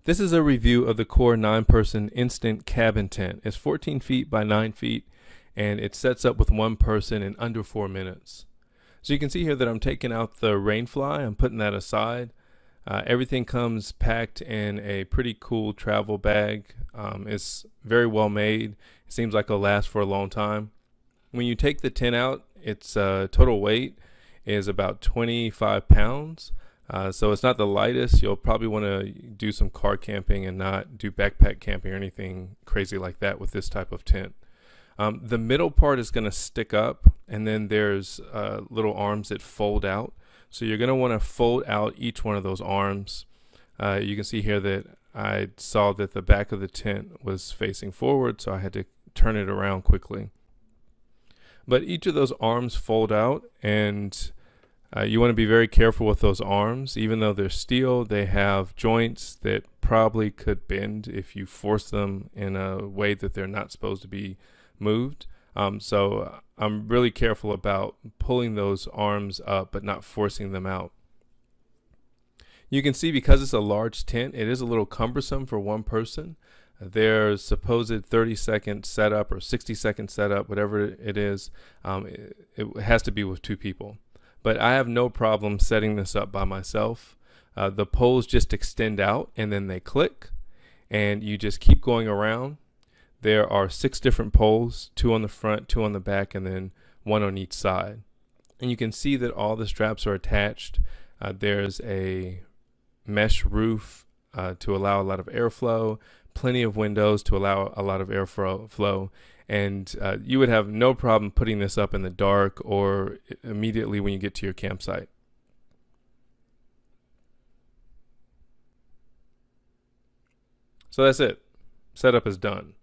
This is a review of the Core 9-person instant cabin tent. It's 14 feet by 9 feet, and it sets up with one person in under 4 minutes. So you can see here that I'm taking out the rainfly. I'm putting that aside. Everything comes packed in a pretty cool travel bag. It's very well made. It seems like it'll last for a long time. When you take the tent out, its total weight is about 25 pounds. So it's not the lightest. You'll probably want to do some car camping and not do backpack camping or anything crazy like that with this type of tent. The middle part is going to stick up, and then there's little arms that fold out. So you're going to want to fold out each one of those arms. You can see here that I saw that the back of the tent was facing forward, so I had to turn it around quickly. But each of those arms fold out, and you want to be very careful with those arms. Even though they're steel, they have joints that probably could bend if you force them in a way that they're not supposed to be moved. So I'm really careful about pulling those arms up but not forcing them out. You can see because it's a large tent, it is a little cumbersome for one person. Their supposed 30-second setup or 60-second setup, whatever it is, it has to be with two people. But I have no problem setting this up by myself. The poles just extend out and then they click, and you just keep going around. There are 6 different poles, 2 on the front, 2 on the back, and then 1 on each side. And you can see that all the straps are attached. There's a mesh roof to allow a lot of airflow, plenty of windows to allow a lot of airflow. And you would have no problem putting this up in the dark or immediately when you get to your campsite. So that's it. Setup is done.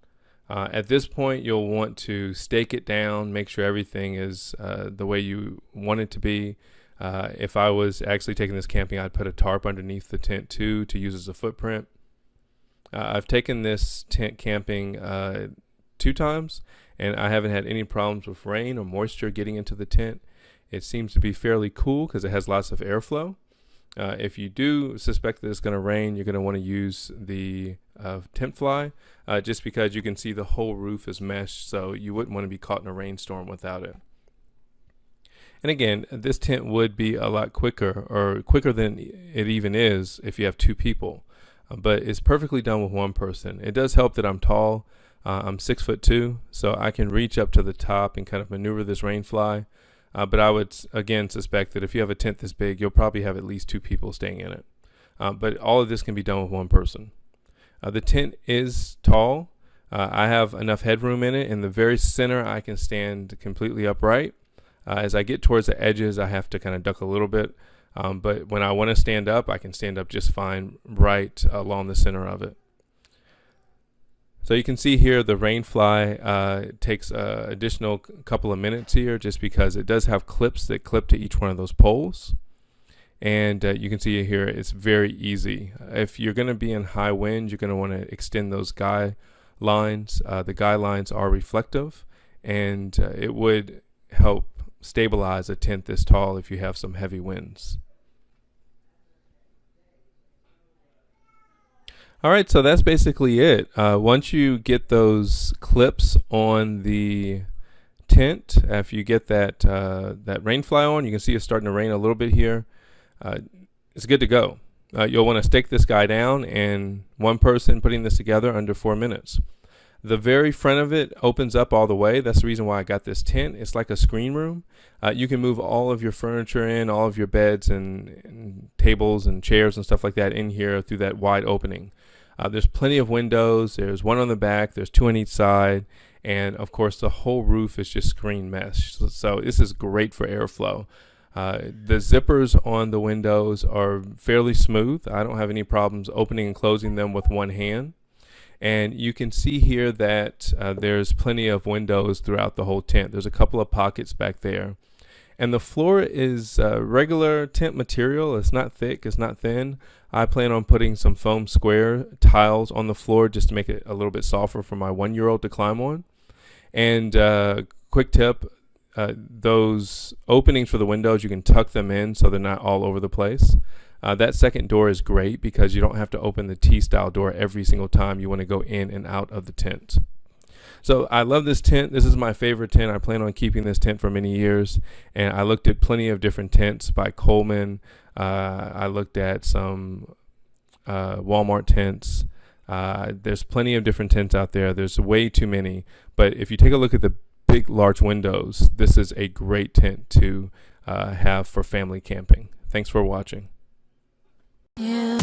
At this point, you'll want to stake it down, make sure everything is the way you want it to be. If I was actually taking this camping, I'd put a tarp underneath the tent too to use as a footprint. I've taken this tent camping 2 times, and I haven't had any problems with rain or moisture getting into the tent. It seems to be fairly cool because it has lots of airflow. If you do suspect that it's going to rain, you're going to want to use the tent fly, just because you can see the whole roof is meshed, so you wouldn't want to be caught in a rainstorm without it. And again, this tent would be a lot quicker, or quicker than it even is if you have 2 people. But it's perfectly done with one person. It does help that I'm tall. I'm 6'2", so I can reach up to the top and kind of maneuver this rainfly. But I would again suspect that if you have a tent this big, you'll probably have at least 2 people staying in it. But all of this can be done with one person. The tent is tall. I have enough headroom in it. In the very center, I can stand completely upright. As I get towards the edges, I have to kind of duck a little bit. But when I want to stand up, I can stand up just fine right along the center of it. So you can see here the rainfly takes an additional couple of minutes here just because it does have clips that clip to each one of those poles. And you can see here it's very easy. If you're going to be in high wind, you're going to want to extend those guy lines. The guy lines are reflective, and it would help stabilize a tent this tall if you have some heavy winds. All right, so that's basically it. Once you get those clips on the tent, after you get that rainfly on, you can see it's starting to rain a little bit here. It's good to go. You'll want to stake this guy down, and one person putting this together under 4 minutes. The very front of it opens up all the way. That's the reason why I got this tent. It's like a screen room. You can move all of your furniture in, all of your beds and tables and chairs and stuff like that in here through that wide opening. There's plenty of windows. There's 1 on the back. There's 2 on each side. And, of course, the whole roof is just screen mesh. So this is great for airflow. The zippers on the windows are fairly smooth. I don't have any problems opening and closing them with one hand. And you can see here that there's plenty of windows throughout the whole tent. There's a couple of pockets back there. And the floor is regular tent material. It's not thick, it's not thin. I plan on putting some foam square tiles on the floor just to make it a little bit softer for my 1-year-old to climb on. And quick tip, those openings for the windows, you can tuck them in so they're not all over the place. That second door is great because you don't have to open the T-style door every single time you want to go in and out of the tent. So I love this tent. This is my favorite tent. I plan on keeping this tent for many years. And I looked at plenty of different tents by Coleman. I looked at some Walmart tents. There's plenty of different tents out there. There's way too many. But if you take a look at the big, large windows, this is a great tent to have for family camping. Thanks for watching. Yeah.